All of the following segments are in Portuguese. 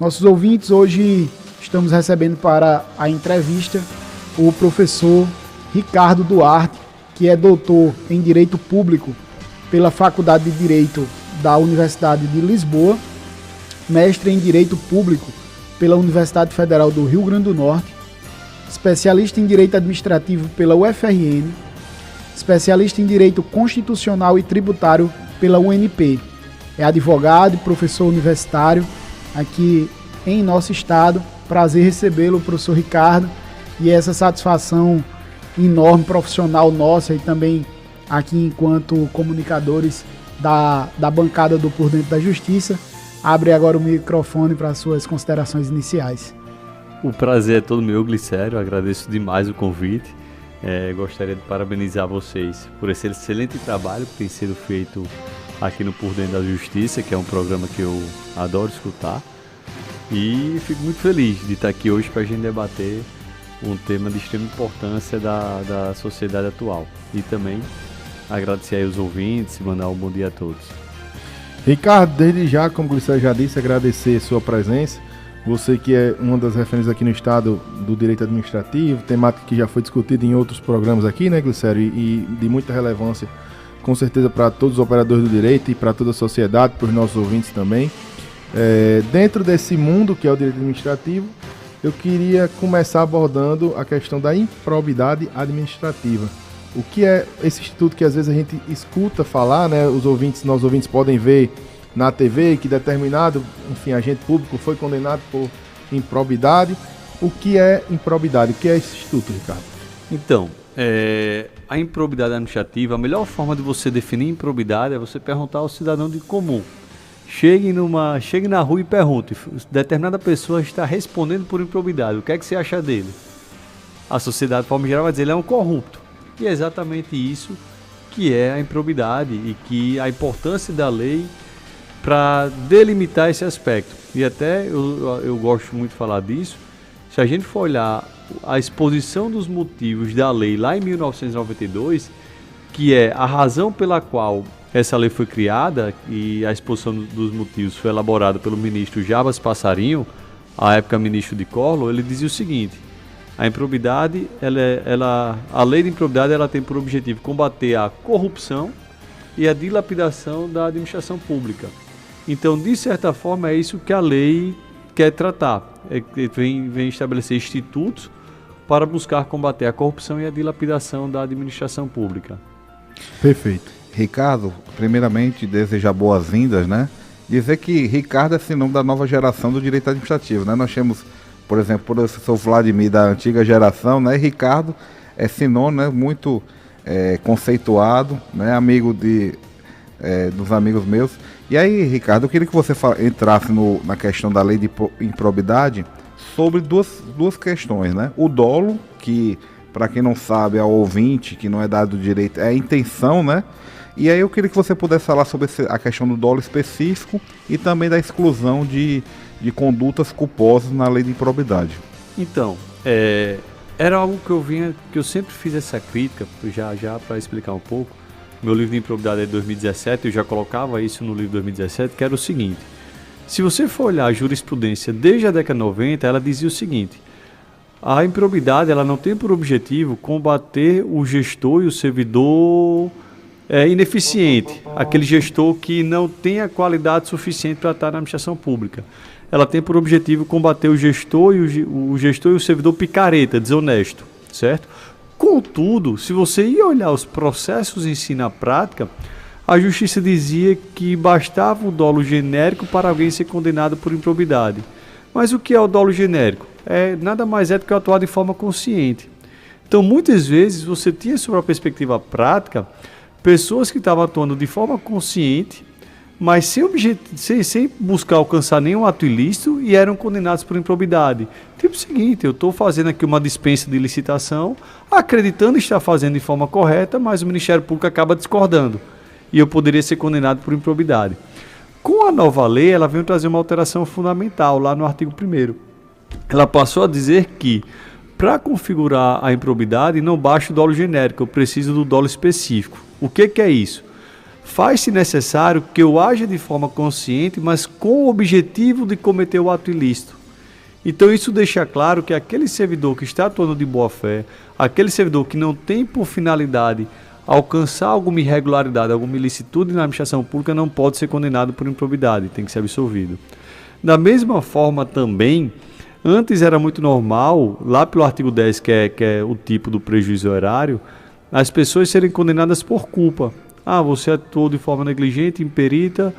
Nossos ouvintes, hoje estamos recebendo para a entrevista o professor Ricardo Duarte, que é doutor em Direito Público pela Faculdade de Direito da Universidade de Lisboa, mestre em Direito Público pela Universidade Federal do Rio Grande do Norte, especialista em Direito Administrativo pela UFRN, especialista em Direito Constitucional e Tributário pela UNP. É advogado e professor universitário aqui em nosso estado. Prazer recebê-lo, professor Ricardo, e essa satisfação enorme profissional nossa e também aqui enquanto comunicadores da bancada do Por Dentro da Justiça. Abre agora o microfone para as suas considerações iniciais. O prazer é todo meu, Glicério. Agradeço demais o convite. Gostaria de parabenizar vocês por esse excelente trabalho que tem sido feito aqui no Por Dentro da Justiça, que é um programa que eu adoro escutar. E fico muito feliz de estar aqui hoje para a gente debater um tema de extrema importância da sociedade atual. E também agradecer aí os ouvintes e mandar um bom dia a todos. Ricardo, desde já, como o Glicério já disse, agradecer sua presença. Você que é uma das referências aqui no estado do direito administrativo, temática que já foi discutida em outros programas aqui, né, Glicério? E de muita relevância, com certeza, para todos os operadores do direito e para toda a sociedade, para os nossos ouvintes também. Dentro desse mundo que é o direito administrativo, eu queria começar abordando a questão da improbidade administrativa. O que é esse instituto que às vezes a gente escuta falar, né? Nossos ouvintes podem ver na TV que determinado, agente público foi condenado por improbidade. O que é improbidade? O que é esse instituto, Ricardo? Então, a improbidade administrativa, a melhor forma de você definir improbidade é você perguntar ao cidadão de comum. Chegue na rua e pergunte: determinada pessoa está respondendo por improbidade, o que é que você acha dele? A sociedade, de forma geral, vai dizer: ele é um corrupto. E é exatamente isso que é a improbidade e que a importância da lei para delimitar esse aspecto. E até eu gosto muito de falar disso. Se a gente for olhar a exposição dos motivos da lei lá em 1992, que é a razão pela qual essa lei foi criada, e a exposição dos motivos foi elaborada pelo ministro Jarbas Passarinho, à época ministro de Collor, ele dizia o seguinte: a improbidade, a lei de improbidade, ela tem por objetivo combater a corrupção e a dilapidação da administração pública. Então, de certa forma, é isso que a lei quer tratar. Vem estabelecer institutos para buscar combater a corrupção e a dilapidação da administração pública. Perfeito. Ricardo, primeiramente, desejar boas-vindas, né? Dizer que Ricardo é sinônimo da nova geração do direito administrativo, né? Nós temos, por exemplo, o professor Vladimir da antiga geração, né? Ricardo é sinônimo, né? Muito conceituado, né? Amigo dos amigos meus. E aí, Ricardo, eu queria que você entrasse na questão da lei de improbidade sobre duas questões, né? O dolo, que, para quem não sabe, ao ouvinte, que não é dado do direito, é a intenção, né? E aí eu queria que você pudesse falar sobre a questão do dolo específico e também da exclusão de condutas culposas na lei de improbidade. Então, era algo que eu sempre fiz essa crítica, já para explicar um pouco. Meu livro de improbidade é de 2017, eu já colocava isso no livro de 2017, que era o seguinte: se você for olhar a jurisprudência desde a década de 90, ela dizia o seguinte: a improbidade, ela não tem por objetivo combater o gestor e o servidor ineficiente, aquele gestor que não tem a qualidade suficiente para estar na administração pública. Ela tem por objetivo combater o gestor e o servidor picareta, desonesto, certo? Contudo, se você ia olhar os processos em si na prática, a justiça dizia que bastava o dolo genérico para alguém ser condenado por improbidade. Mas o que é o dolo genérico? Nada mais é do que atuar de forma consciente. Então, muitas vezes, você tinha, sobre a perspectiva prática, pessoas que estavam atuando de forma consciente, mas sem buscar alcançar nenhum ato ilícito, e eram condenados por improbidade. Tipo o seguinte: eu estou fazendo aqui uma dispensa de licitação, acreditando estar fazendo de forma correta, mas o Ministério Público acaba discordando, e eu poderia ser condenado por improbidade. Com a nova lei, ela veio trazer uma alteração fundamental lá no artigo 1º. Ela passou a dizer que, para configurar a improbidade, não basta o dolo genérico, eu preciso do dolo específico. O que é isso? faz-se necessário que eu haja de forma consciente, mas com o objetivo de cometer o ato ilícito. Então isso deixa claro que aquele servidor que está atuando de boa fé, aquele servidor que não tem por finalidade alcançar alguma irregularidade, alguma ilicitude na administração pública, não pode ser condenado por improbidade, tem que ser absolvido. Da mesma forma também, antes era muito normal, lá pelo artigo 10, que é o tipo do prejuízo erário, as pessoas serem condenadas por culpa. Você atuou de forma negligente, imperita,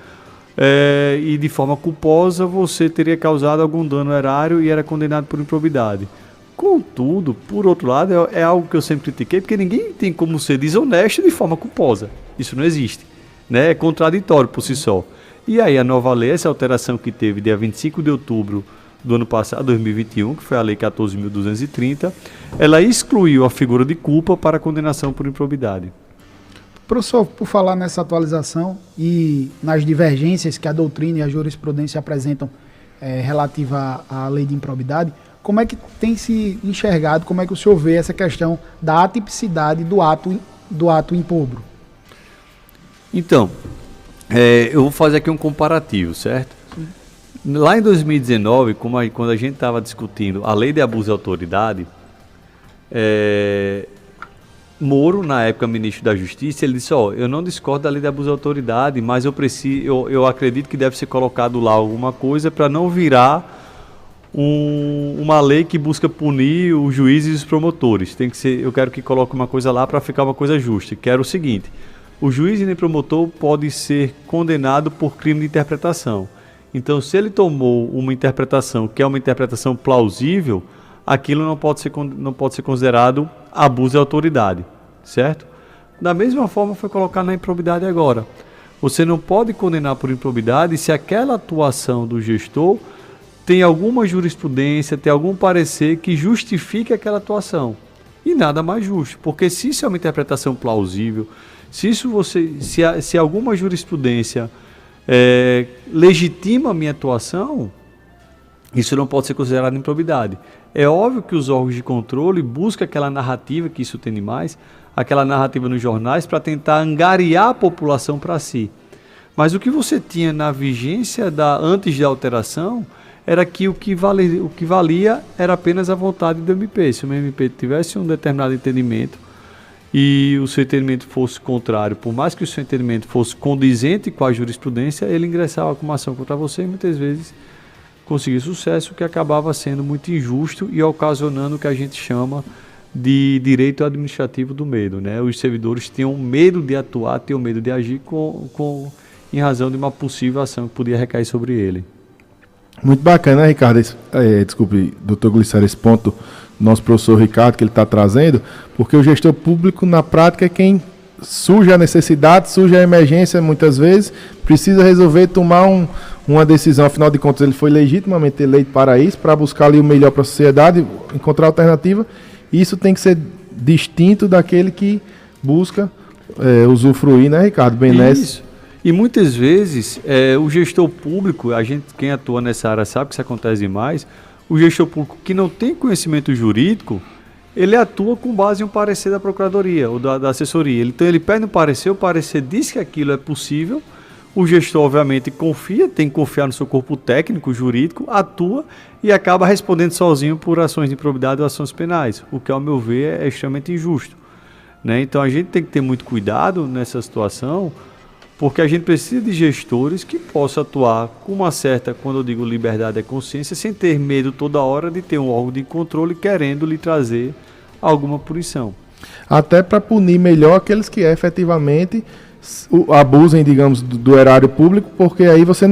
e de forma culposa você teria causado algum dano erário e era condenado por improbidade. Contudo, por outro lado, é algo que eu sempre critiquei, porque ninguém tem como ser desonesto de forma culposa. Isso não existe, né? É contraditório por si só. E aí a nova lei, essa alteração que teve dia 25 de outubro do ano passado, 2021, que foi a lei 14.230, ela excluiu a figura de culpa para a condenação por improbidade. Professor, por falar nessa atualização e nas divergências que a doutrina e a jurisprudência apresentam relativa à lei de improbidade, como é que tem se enxergado, como é que o senhor vê essa questão da atipicidade do ato impróprio? Então, eu vou fazer aqui um comparativo, certo? Sim. Lá em 2019, quando a gente estava discutindo a lei de abuso de autoridade, Moro, na época ministro da Justiça, ele disse, eu não discordo da lei de abuso de autoridade, mas eu acredito que deve ser colocado lá alguma coisa para não virar uma lei que busca punir os juízes e os promotores. Eu quero que coloque uma coisa lá para ficar uma coisa justa, que era o seguinte: o juiz e nem promotor pode ser condenado por crime de interpretação. Então, se ele tomou uma interpretação que é uma interpretação plausível, aquilo não pode ser considerado abuso de autoridade, certo? Da mesma forma foi colocado na improbidade agora. Você não pode condenar por improbidade se aquela atuação do gestor tem alguma jurisprudência, tem algum parecer que justifique aquela atuação. E nada mais justo, porque se isso é uma interpretação plausível, se alguma jurisprudência legitima a minha atuação, isso não pode ser considerado improbidade. É óbvio que os órgãos de controle buscam aquela narrativa, que isso tem mais, aquela narrativa nos jornais, para tentar angariar a população para si. Mas o que você tinha na vigência antes da alteração era que o que valia era apenas a vontade do MP. Se o MP tivesse um determinado entendimento e o seu entendimento fosse contrário, por mais que o seu entendimento fosse condizente com a jurisprudência, ele ingressava com uma ação contra você e muitas vezes conseguir sucesso, que acabava sendo muito injusto e ocasionando o que a gente chama de direito administrativo do medo, né? Os servidores tinham medo de atuar, tinham medo de agir em razão de uma possível ação que podia recair sobre ele. Muito bacana, né, Ricardo? Desculpe, doutor Glicério, esse ponto do nosso professor Ricardo que ele está trazendo, porque o gestor público, na prática, é quem surge a necessidade, surge a emergência, muitas vezes, precisa resolver tomar uma decisão. Afinal de contas, ele foi legitimamente eleito para isso, para buscar ali o melhor para a sociedade, encontrar alternativa, e isso tem que ser distinto daquele que busca usufruir, né, Ricardo? Bem isso. E muitas vezes, o gestor público, quem atua nessa área sabe que isso acontece demais, o gestor público que não tem conhecimento jurídico, ele atua com base em um parecer da Procuradoria ou da assessoria. Então ele pede um parecer, o parecer diz que aquilo é possível, o gestor obviamente confia, tem que confiar no seu corpo técnico, jurídico, atua e acaba respondendo sozinho por ações de improbidade ou ações penais, o que ao meu ver é extremamente injusto, né? Então a gente tem que ter muito cuidado nessa situação, porque a gente precisa de gestores que possam atuar com uma certa, quando eu digo liberdade é consciência, sem ter medo toda hora de ter um órgão de controle querendo lhe trazer alguma punição. Até para punir melhor aqueles que efetivamente abusem, digamos, do erário público, porque aí você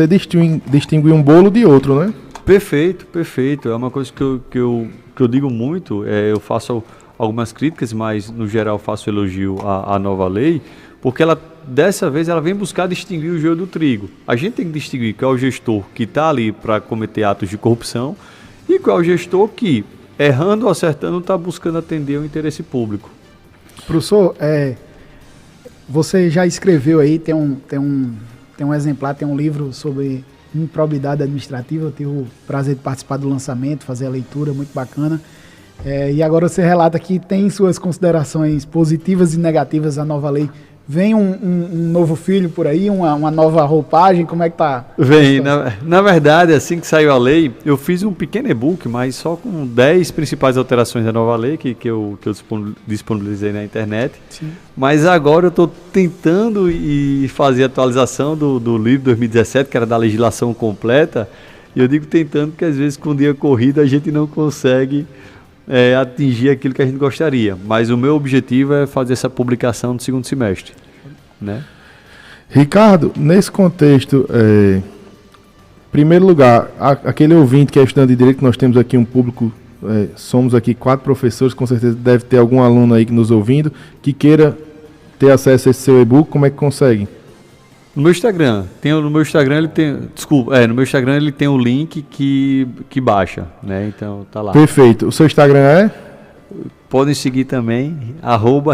distingue um bolo de outro, né? Perfeito, perfeito. É uma coisa que eu digo muito, eu faço algumas críticas, mas no geral faço elogio à nova lei, porque dessa vez ela vem buscar distinguir o joio do trigo. A gente tem que distinguir qual é o gestor que está ali para cometer atos de corrupção e qual é o gestor que, errando ou acertando, está buscando atender o interesse público. Professor, você já escreveu aí, tem um exemplar, tem um livro sobre improbidade administrativa, eu tive o prazer de participar do lançamento, fazer a leitura, muito bacana. E agora você relata que tem suas considerações positivas e negativas à nova lei Vem um novo filho por aí, uma nova roupagem, como é que tá? Vem, na verdade, assim que saiu a lei, eu fiz um pequeno e-book, mas só com 10 principais alterações da nova lei, que eu disponibilizei na internet. Sim. Mas agora eu estou tentando fazer a atualização do livro 2017, que era da legislação completa, e eu digo tentando porque às vezes com o dia corrido a gente não consegue atingir aquilo que a gente gostaria. Mas o meu objetivo é fazer essa publicação no segundo semestre. Né? Ricardo, nesse contexto, em primeiro lugar, aquele ouvinte que é estudante de Direito, nós temos aqui um público, somos aqui 4 professores, com certeza deve ter algum aluno aí que nos ouvindo, que queira ter acesso a esse seu e-book, como é que consegue? No meu Instagram, no meu Instagram ele tem o link que baixa, né? Então tá lá. Perfeito. O seu Instagram é? Podem seguir também,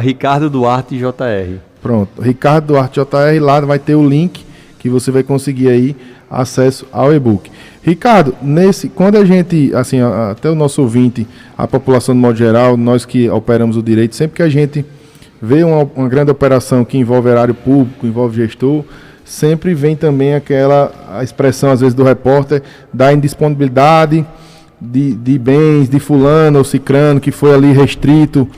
@RicardoDuarteJR. Pronto, Ricardo Duarte JR, lá vai ter o link que você vai conseguir aí acesso ao e-book. Ricardo, quando a gente, assim, até o nosso ouvinte, a população de modo geral, nós que operamos o direito, sempre que a gente vê uma grande operação que envolve erário público, envolve gestor, sempre vem também a expressão, às vezes, do repórter, da indisponibilidade de bens de fulano ou cicrano, que foi ali restrito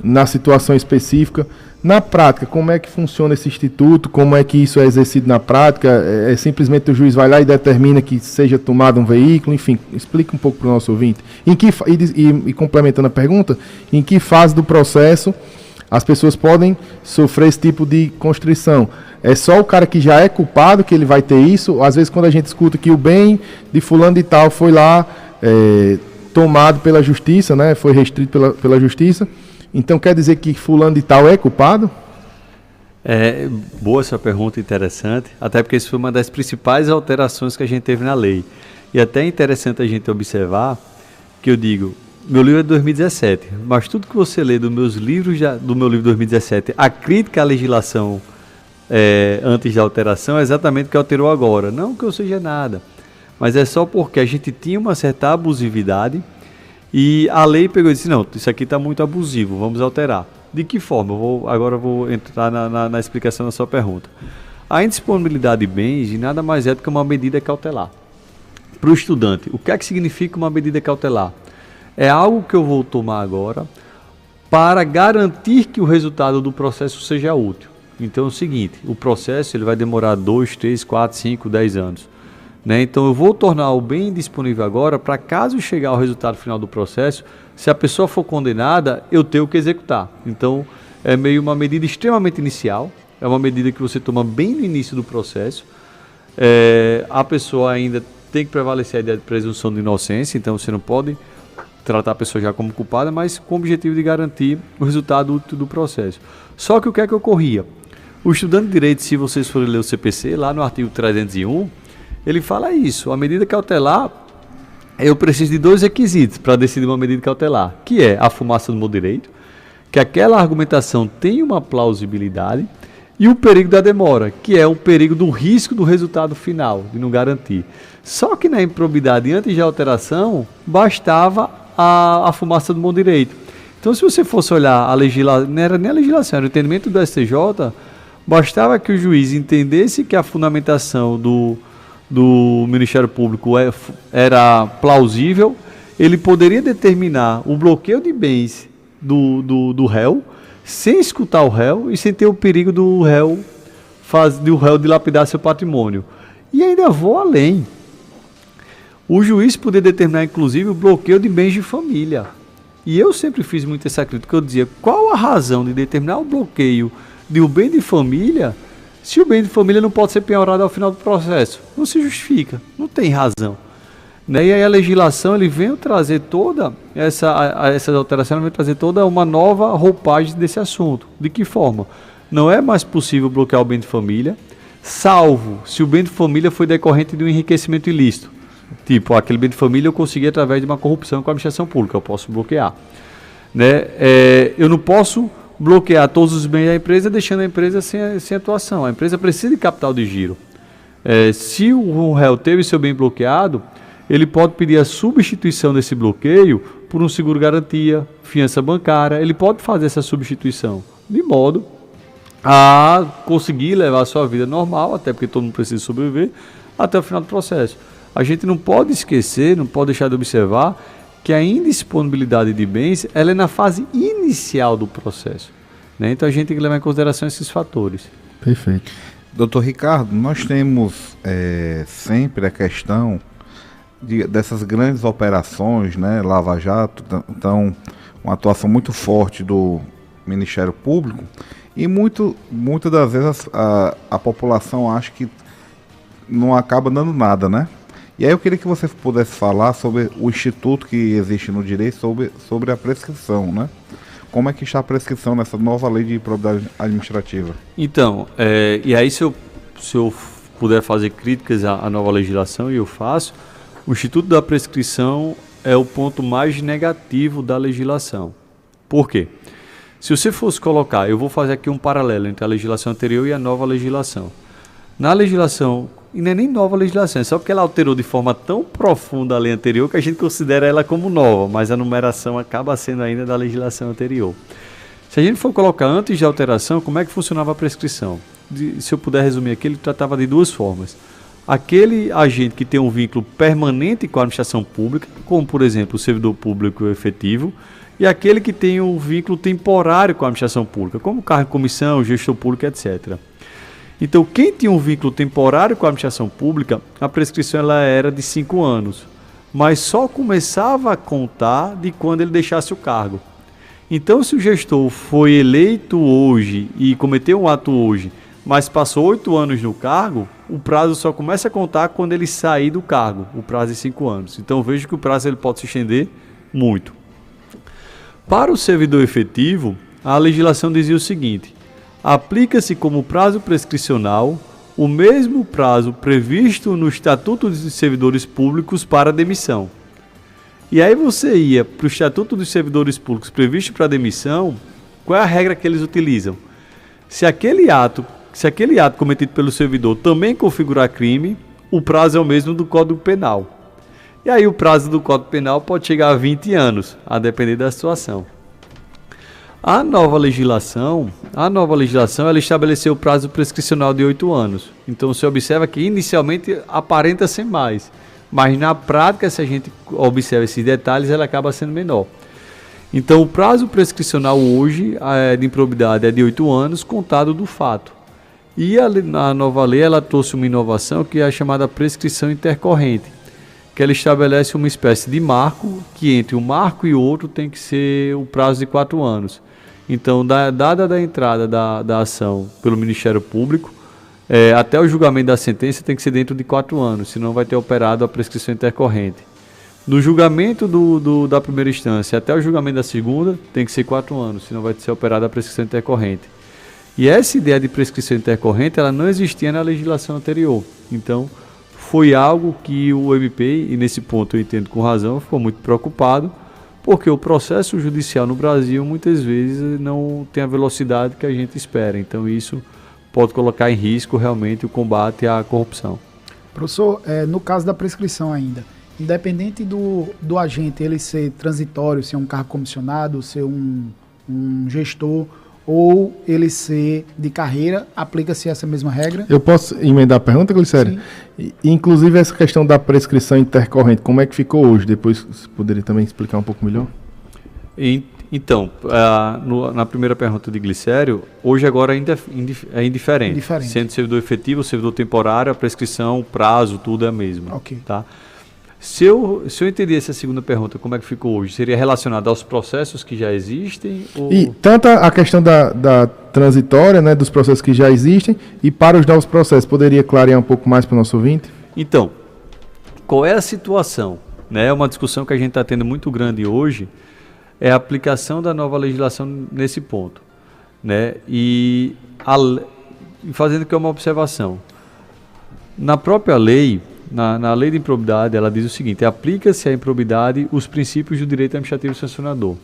na situação específica. Na prática, como é que funciona esse instituto? Como é que isso é exercido na prática? Simplesmente o juiz vai lá e determina que seja tomado um veículo? Enfim, explica um pouco para o nosso ouvinte. E complementando a pergunta, em que fase do processo as pessoas podem sofrer esse tipo de constrição? É só o cara que já é culpado que ele vai ter isso? Às vezes, quando a gente escuta que o bem de fulano de tal foi lá tomado pela justiça, né? Foi restrito pela justiça, então quer dizer que fulano de tal é culpado? Boa essa pergunta, interessante, até porque isso foi uma das principais alterações que a gente teve na lei. E até é interessante a gente observar que eu digo, meu livro é de 2017, mas tudo que você lê do meu livro de 2017, a crítica à legislação antes da alteração é exatamente o que alterou agora. Não que eu seja nada, mas é só porque a gente tinha uma certa abusividade e a lei pegou e disse, não, isso aqui está muito abusivo, vamos alterar. De que forma? Agora eu vou entrar na explicação da sua pergunta. A indisponibilidade de bens nada mais é do que uma medida cautelar. Para o estudante, o que é que significa uma medida cautelar? É algo que eu vou tomar agora para garantir que o resultado do processo seja útil. Então é o seguinte, o processo ele vai demorar 2, 3, 4, 5, 10 anos. Né? Então eu vou tornar o bem disponível agora para caso chegar ao resultado final do processo, se a pessoa for condenada, eu tenho que executar. Então é meio uma medida extremamente inicial, é uma medida que você toma bem no início do processo. A pessoa ainda tem que prevalecer a ideia de presunção de inocência, então você não pode tratar a pessoa já como culpada, mas com o objetivo de garantir o resultado útil do processo. Só que o que é que ocorria? O estudante de direito, se vocês forem ler o CPC, lá no artigo 301, ele fala isso, a medida cautelar, eu preciso de 2 requisitos para decidir uma medida cautelar, que é a fumaça do meu direito, que aquela argumentação tem uma plausibilidade, e o perigo da demora, que é o perigo do risco do resultado final, de não garantir. Só que na improbidade, antes da alteração, bastava a fumaça do meu direito. Então, se você fosse olhar a legislação, não era nem a legislação, era o entendimento do STJ, bastava que o juiz entendesse que a fundamentação do Ministério Público era plausível, ele poderia determinar o bloqueio de bens do réu, sem escutar o réu e sem ter o perigo do réu dilapidar seu patrimônio. E ainda vou além. O juiz poderia determinar, inclusive, o bloqueio de bens de família. E eu sempre fiz muito essa crítica, eu dizia, qual a razão de determinar o bloqueio de um bem de família, se o bem de família não pode ser penhorado ao final do processo? Não se justifica, não tem razão. Né? E aí a legislação ele vem trazer toda essas alterações, vem trazer toda uma nova roupagem desse assunto. De que forma? Não é mais possível bloquear o bem de família, salvo se o bem de família foi decorrente de um enriquecimento ilícito. Tipo, aquele bem de família eu consegui através de uma corrupção com a administração pública, eu posso bloquear. Né? Eu não posso bloquear todos os bens da empresa, deixando a empresa sem atuação. A empresa precisa de capital de giro. Se o réu teve seu bem bloqueado, ele pode pedir a substituição desse bloqueio por um seguro-garantia, fiança bancária, ele pode fazer essa substituição, de modo a conseguir levar a sua vida normal, até porque todo mundo precisa sobreviver, até o final do processo. A gente não pode esquecer, não pode deixar de observar que a indisponibilidade de bens ela é na fase inicial do processo, né? Então a gente tem que levar em consideração esses fatores. Perfeito. Doutor Ricardo, nós temos sempre a questão dessas grandes operações, né, Lava Jato, então uma atuação muito forte do Ministério Público, e muitas das vezes a população acha que não acaba dando nada, né? E aí eu queria que você pudesse falar sobre o instituto que existe no direito sobre a prescrição, né? Como é que está a prescrição nessa nova lei de improbidade administrativa? Então, e aí se eu puder fazer críticas à nova legislação, e eu faço, o Instituto da Prescrição é o ponto mais negativo da legislação. Por quê? Se você fosse colocar, eu vou fazer aqui um paralelo entre a legislação anterior e a nova legislação. Na legislação, e não é nem nova legislação, é só porque ela alterou de forma tão profunda a lei anterior que a gente considera ela como nova, mas a numeração acaba sendo ainda da legislação anterior. Se a gente for colocar antes de alteração, como é que funcionava a prescrição? Se eu puder resumir aqui, ele tratava de duas formas. Aquele agente que tem um vínculo permanente com a administração pública, como por exemplo o servidor público efetivo, e aquele que tem um vínculo temporário com a administração pública, como cargo de comissão, gestor público, etc. Então, quem tinha um vínculo temporário com a administração pública, a prescrição ela era de 5 anos, mas só começava a contar de quando ele deixasse o cargo. Então, se o gestor foi eleito hoje e cometeu um ato hoje, mas passou 8 anos no cargo, o prazo só começa a contar quando ele sair do cargo, o prazo de 5 anos. Então, vejo que o prazo ele pode se estender muito. Para o servidor efetivo, a legislação dizia o seguinte: aplica-se como prazo prescricional o mesmo prazo previsto no Estatuto dos Servidores Públicos para demissão. E aí você ia para o Estatuto dos Servidores Públicos previsto para demissão, qual é a regra que eles utilizam? Se aquele ato cometido pelo servidor também configurar crime, o prazo é o mesmo do Código Penal. E aí o prazo do Código Penal pode chegar a 20 anos, a depender da situação. A nova legislação ela estabeleceu o prazo prescricional de 8 anos. Então você observa que inicialmente aparenta ser mais, mas na prática, se a gente observa esses detalhes, ela acaba sendo menor. Então o prazo prescricional hoje de improbidade é de 8 anos, contado do fato. E a nova lei ela trouxe uma inovação que é a chamada prescrição intercorrente, que ela estabelece uma espécie de marco, que entre um marco e outro tem que ser o prazo de 4 anos. Então, dada a entrada da ação pelo Ministério Público, até o julgamento da sentença tem que ser dentro de 4 anos, senão vai ter operado a prescrição intercorrente. No julgamento da primeira instância até o julgamento da segunda, tem que ser 4 anos, senão vai ser operada a prescrição intercorrente. E essa ideia de prescrição intercorrente, ela não existia na legislação anterior. Então, foi algo que o MP, e nesse ponto eu entendo com razão, ficou muito preocupado, porque o processo judicial no Brasil muitas vezes não tem a velocidade que a gente espera. Então isso pode colocar em risco realmente o combate à corrupção. Professor, no caso da prescrição ainda, independente do agente ele ser transitório, ser um cargo comissionado, ser um gestor, ou ele ser de carreira, aplica-se essa mesma regra? Eu posso emendar a pergunta, Glicério? Inclusive essa questão da prescrição intercorrente, como é que ficou hoje? Depois você poderia também explicar um pouco melhor? Então, na primeira pergunta de Glicério, hoje agora ainda é indiferente. Sendo servidor efetivo, servidor temporário, a prescrição, o prazo, tudo é a mesma. Ok. Tá? Se eu entendi essa segunda pergunta, como é que ficou hoje? Seria relacionado aos processos que já existem? Ou... E tanto a questão da transitória, né, dos processos que já existem, e para os novos processos, poderia clarear um pouco mais para o nosso ouvinte? Então, qual é a situação? É uma discussão que a gente está tendo muito grande hoje, é a aplicação da nova legislação nesse ponto. Né? E fazendo aqui uma observação. Na própria lei... Na lei de improbidade, ela diz o seguinte: aplica-se à improbidade os princípios do direito administrativo sancionador.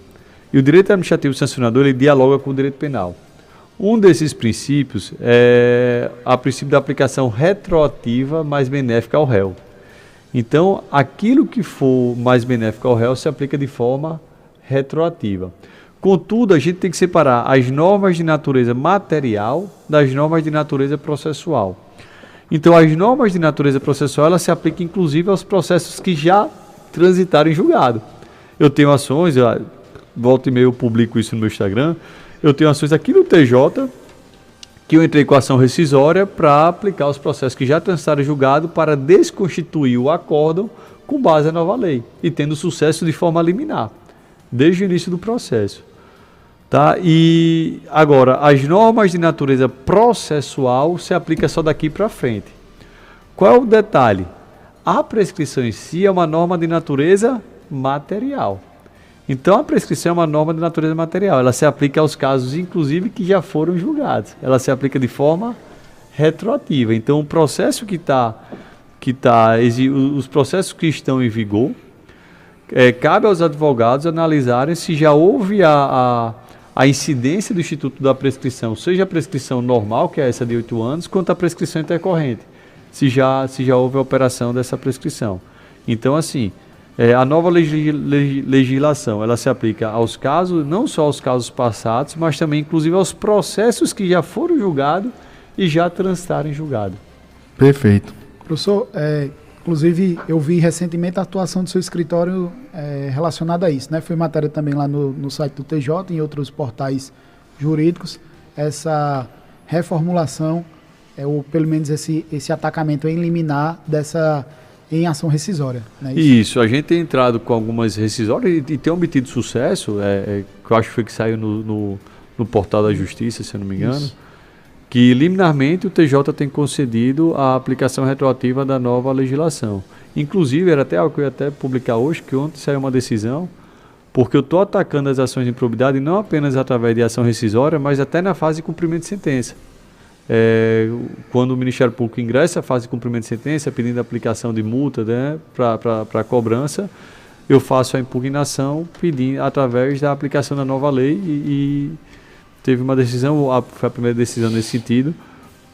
E o direito administrativo sancionador, ele dialoga com o direito penal. Um desses princípios é o princípio da aplicação retroativa mais benéfica ao réu. Então, aquilo que for mais benéfico ao réu se aplica de forma retroativa. Contudo, a gente tem que separar as normas de natureza material das normas de natureza processual. Então, as normas de natureza processual, elas se aplicam inclusive aos processos que já transitaram em julgado. Eu tenho ações, volta e meia eu publico isso no meu Instagram, eu tenho ações aqui no TJ, que eu entrei com ação rescisória para aplicar os processos que já transitaram em julgado para desconstituir o acórdão com base na nova lei e tendo sucesso de forma liminar, desde o início do processo. Tá? E agora, as normas de natureza processual se aplicam só daqui para frente. Qual é o detalhe? A prescrição em si é uma norma de natureza material. Então, a prescrição é uma norma de natureza material. Ela se aplica aos casos, inclusive, que já foram julgados. Ela se aplica de forma retroativa. Então, o processo os processos que estão em vigor, cabe aos advogados analisarem se já houve a incidência do Instituto da Prescrição, seja a prescrição normal, que é essa de 8 anos, quanto a prescrição intercorrente, se já houve a operação dessa prescrição. Então, assim, a nova legislação, ela se aplica aos casos, não só aos casos passados, mas também, inclusive, aos processos que já foram julgados e já transitaram em julgado. Perfeito. Professor, inclusive, eu vi recentemente a atuação do seu escritório relacionada a isso, né? Foi matéria também lá no site do TJ, em outros portais jurídicos, essa reformulação, ou pelo menos esse atacamento em liminar em ação rescisória. Né? Isso, a gente tem entrado com algumas rescisórias e tem obtido sucesso, que eu acho que foi que saiu no portal da Justiça, se eu não me engano. Isso. Que liminarmente o TJ tem concedido a aplicação retroativa da nova legislação. Inclusive, era até algo que eu ia até publicar hoje, que ontem saiu uma decisão, porque eu estou atacando as ações de improbidade não apenas através de ação rescisória, mas até na fase de cumprimento de sentença. Quando o Ministério Público ingressa a fase de cumprimento de sentença, pedindo a aplicação de multa, né, para cobrança, eu faço a impugnação pedindo, através da aplicação da nova lei e teve uma decisão, foi a primeira decisão nesse sentido,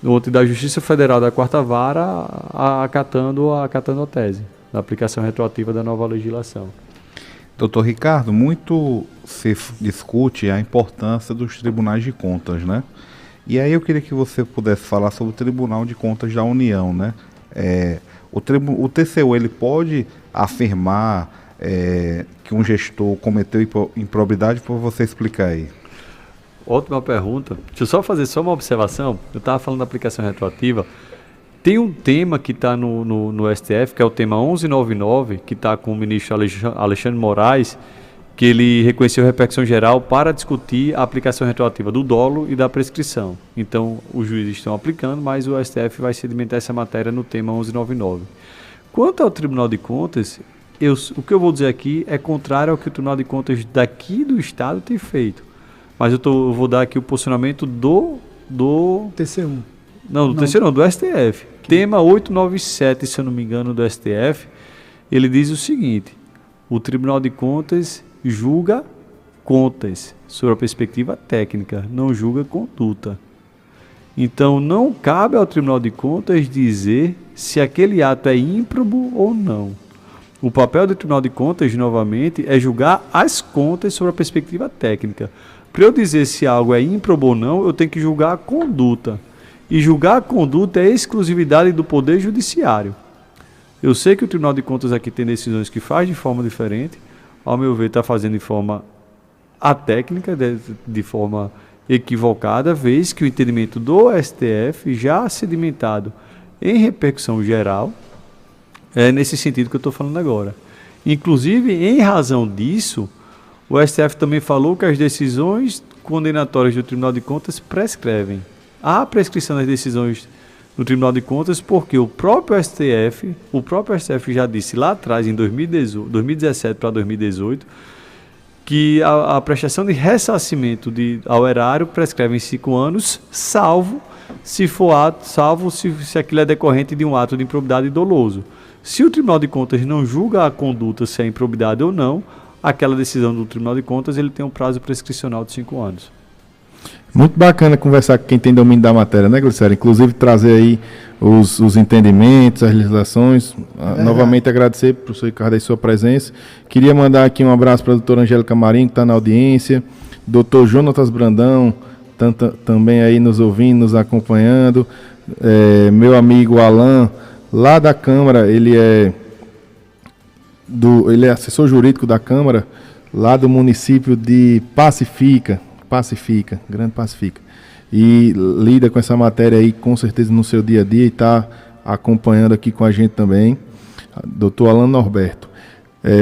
ontem da Justiça Federal da 4ª Vara, acatando a tese da aplicação retroativa da nova legislação. Doutor Ricardo, muito se discute a importância dos tribunais de contas, né? E aí eu queria que você pudesse falar sobre o Tribunal de Contas da União, né? O TCU, ele pode afirmar que um gestor cometeu improbidade? Por você explicar aí. Ótima pergunta. Deixa eu só fazer uma observação. Eu estava falando da aplicação retroativa. Tem um tema que está no STF, que é o tema 1199, que está com o ministro Alexandre Moraes, que ele reconheceu repercussão geral para discutir a aplicação retroativa do dolo e da prescrição. Então, os juízes estão aplicando, mas o STF vai sedimentar essa matéria no tema 1199. Quanto ao Tribunal de Contas, o que eu vou dizer aqui é contrário ao que o Tribunal de Contas daqui do Estado tem feito. Mas eu vou dar aqui o posicionamento do TCU. Não, do TCU não, do STF. Tema 897, se eu não me engano, do STF, ele diz o seguinte: o Tribunal de Contas julga contas sobre a perspectiva técnica, não julga conduta. Então, não cabe ao Tribunal de Contas dizer se aquele ato é ímprobo ou não. O papel do Tribunal de Contas, novamente, é julgar as contas sobre a perspectiva técnica. Para eu dizer se algo é ímprobo ou não, eu tenho que julgar a conduta. E julgar a conduta é exclusividade do Poder Judiciário. Eu sei que o Tribunal de Contas aqui tem decisões que faz de forma diferente. Ao meu ver, está fazendo de forma atécnica, de forma equivocada, vez que o entendimento do STF, já sedimentado em repercussão geral, é nesse sentido que eu estou falando agora. Inclusive, em razão disso, o STF também falou que as decisões condenatórias do Tribunal de Contas prescrevem. Há prescrição das decisões do Tribunal de Contas porque o próprio STF já disse lá atrás, em 2017 para 2018, que a prestação de ressarcimento ao erário prescreve em 5 anos, salvo se aquilo é decorrente de um ato de improbidade doloso. Se o Tribunal de Contas não julga a conduta se é improbidade ou não, aquela decisão do Tribunal de Contas ele tem um prazo prescricional de 5 anos. Muito bacana conversar com quem tem domínio da matéria, né, Glicério? Inclusive trazer aí os entendimentos, as legislações. Novamente agradecer, professor Ricardo, a sua presença. Queria mandar aqui um abraço para a doutora Angélica Marinho, que está na audiência, doutor Jonatas Brandão, também aí nos ouvindo, nos acompanhando, meu amigo Alan, lá da Câmara, ele é assessor jurídico da Câmara, lá do município de Pacifica, Grande Pacifica, e lida com essa matéria aí com certeza no seu dia a dia e está acompanhando aqui com a gente também, doutor Alan Norberto.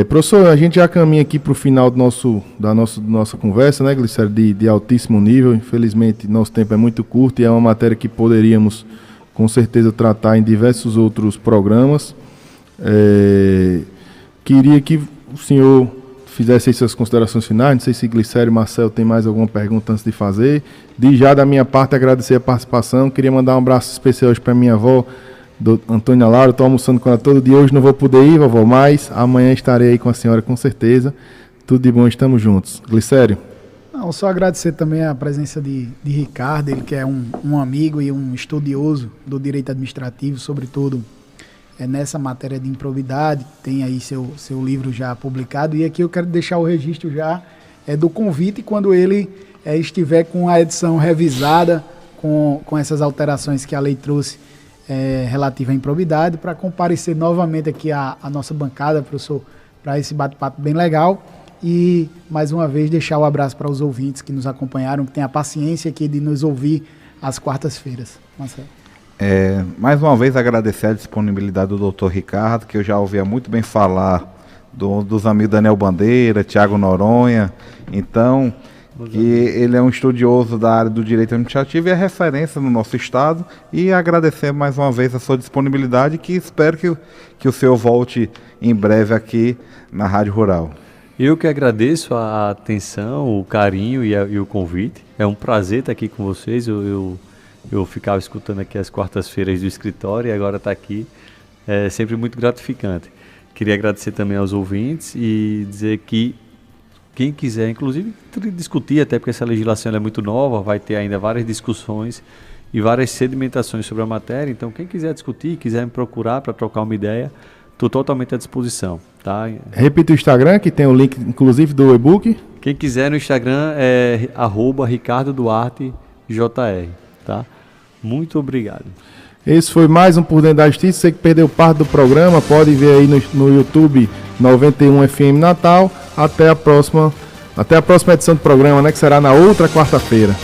Professor, a gente já caminha aqui para o final da nossa conversa, né, Glicério, de altíssimo nível. Infelizmente, nosso tempo é muito curto e é uma matéria que poderíamos, com certeza, tratar em diversos outros programas. Queria que o senhor fizesse aí suas considerações finais. Não sei se Glicério e Marcel tem mais alguma pergunta antes de fazer. Já da minha parte, agradecer a participação. Queria mandar um abraço especial hoje para minha avó, Antônia Laura. Estou almoçando com ela todo dia. Hoje não vou poder ir, vovó, mas amanhã estarei aí com a senhora com certeza. Tudo de bom, estamos juntos. Glicério? Não, só agradecer também a presença de Ricardo, ele que é um amigo e um estudioso do direito administrativo, sobretudo nessa matéria de improbidade. Tem aí seu livro já publicado, e aqui eu quero deixar o registro já do convite quando ele estiver com a edição revisada, com essas alterações que a lei trouxe relativa à improbidade, para comparecer novamente aqui à nossa bancada, professor, para esse bate-papo bem legal. E, mais uma vez, deixar o abraço para os ouvintes que nos acompanharam, que têm a paciência aqui de nos ouvir às quartas-feiras. Marcelo. Mais uma vez, agradecer a disponibilidade do doutor Ricardo, que eu já ouvia muito bem falar dos amigos Daniel Bandeira, Tiago Noronha. Então, que ele é um estudioso da área do direito administrativo e é referência no nosso estado. E agradecer mais uma vez a sua disponibilidade, que espero que o senhor volte em breve aqui na Rádio Rural. Eu que agradeço a atenção, o carinho e o convite. É um prazer estar aqui com vocês. Eu ficava escutando aqui as quartas-feiras do escritório e agora está aqui. É sempre muito gratificante. Queria agradecer também aos ouvintes e dizer que quem quiser, inclusive, discutir, até porque essa legislação é muito nova, vai ter ainda várias discussões e várias sedimentações sobre a matéria. Então, quem quiser discutir, quiser me procurar para trocar uma ideia, estou totalmente à disposição. Tá? Repita o Instagram, que tem o link, inclusive, do e-book. Quem quiser no Instagram é @RicardoDuarteJR. Tá? Muito obrigado. Esse foi mais um Por Dentro da Justiça. Você que perdeu parte do programa, pode ver aí no YouTube 91 FM Natal. Até a próxima edição do programa, né, que será na outra quarta-feira.